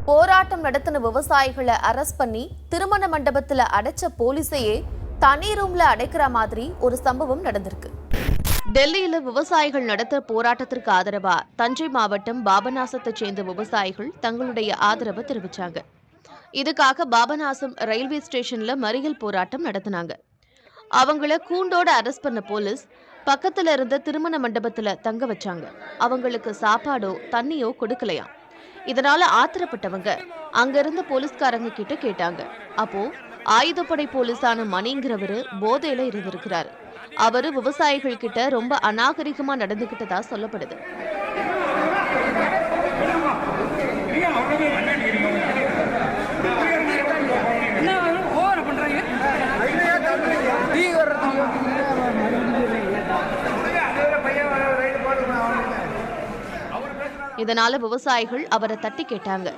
போராட்டம் நடத்தின விவசாயிகளை அரெஸ்ட் பண்ணி திருமண மண்டபத்துல அடைச்ச போலீஸையே தனி ரூம்ல அடைக்கிற மாதிரி ஒரு சம்பவம் நடந்திருக்கு. டெல்லியில விவசாயிகள் நடத்த போராட்டத்திற்கு ஆதரவா தஞ்சை மாவட்டம் பாபநாசத்தை சேர்ந்த விவசாயிகள் தங்களுடைய ஆதரவை தெரிவிச்சாங்க. இதுக்காக பாபநாசம் ரயில்வே ஸ்டேஷன்ல மறியல் போராட்டம் நடத்தினாங்க. அவங்கள கூண்டோட அரெஸ்ட் பண்ண போலீஸ் பக்கத்துல இருந்த திருமண மண்டபத்துல தங்க வச்சாங்க. அவங்களுக்கு சாப்பாடோ தண்ணியோ கொடுக்கலையாம். இதனால ஆத்திரப்பட்டவங்க அங்க இருந்த போலீஸ்காரங்க கிட்ட கேட்டாங்க. அப்போ ஆயுதப்படை போலீஸான மணிங்கிறவரு போதையில இருந்திருக்கிறாரு. அவரு விவசாயிகள் கிட்ட ரொம்ப அநாகரிகமா நடந்துகிட்டதா சொல்லப்படுது. இதனால விவசாயிகள் அவரை தட்டி கேட்டாங்க.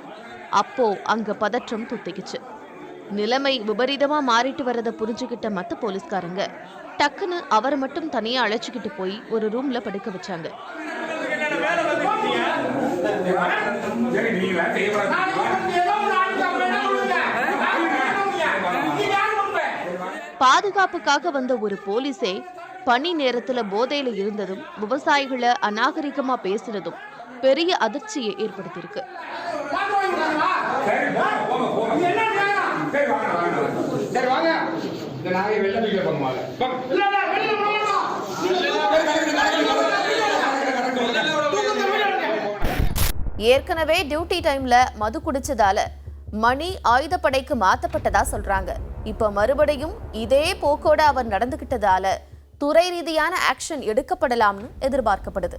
அப்போ அங்க பதற்றம் துத்திக்குச்சு. நிலைமை விபரீதமா மாறிட்டு வரத புரிஞ்சுக்கிட்ட மத்த போலீஸ்காரங்க டக்குன்னு அவரை மட்டும் தனியா அழைச்சுக்கிட்டு போய் ஒரு ரூம்ல படுக்க வச்சாங்க. பாதுகாப்புக்காக வந்த ஒரு போலீஸே பணி நேரத்துல போதையில இருந்ததும் விவசாயிகளை அநாகரிகமா பேசுறதும் பெரிய அதிர்ச்சியை ஏற்படுத்தியிருக்கு. ஏற்கனவே டியூட்டி டைம்ல மது குடிச்சதால மணி ஆயுதப்படைக்கு மாத்தப்பட்டதா சொல்றாங்க. இப்ப மறுபடியும் இதே போக்கோட அவர் நடந்துகிட்டதால துறை ரீதியான ஆக்ஷன் எடுக்கப்படலாம்னு எதிர்பார்க்கப்படுது.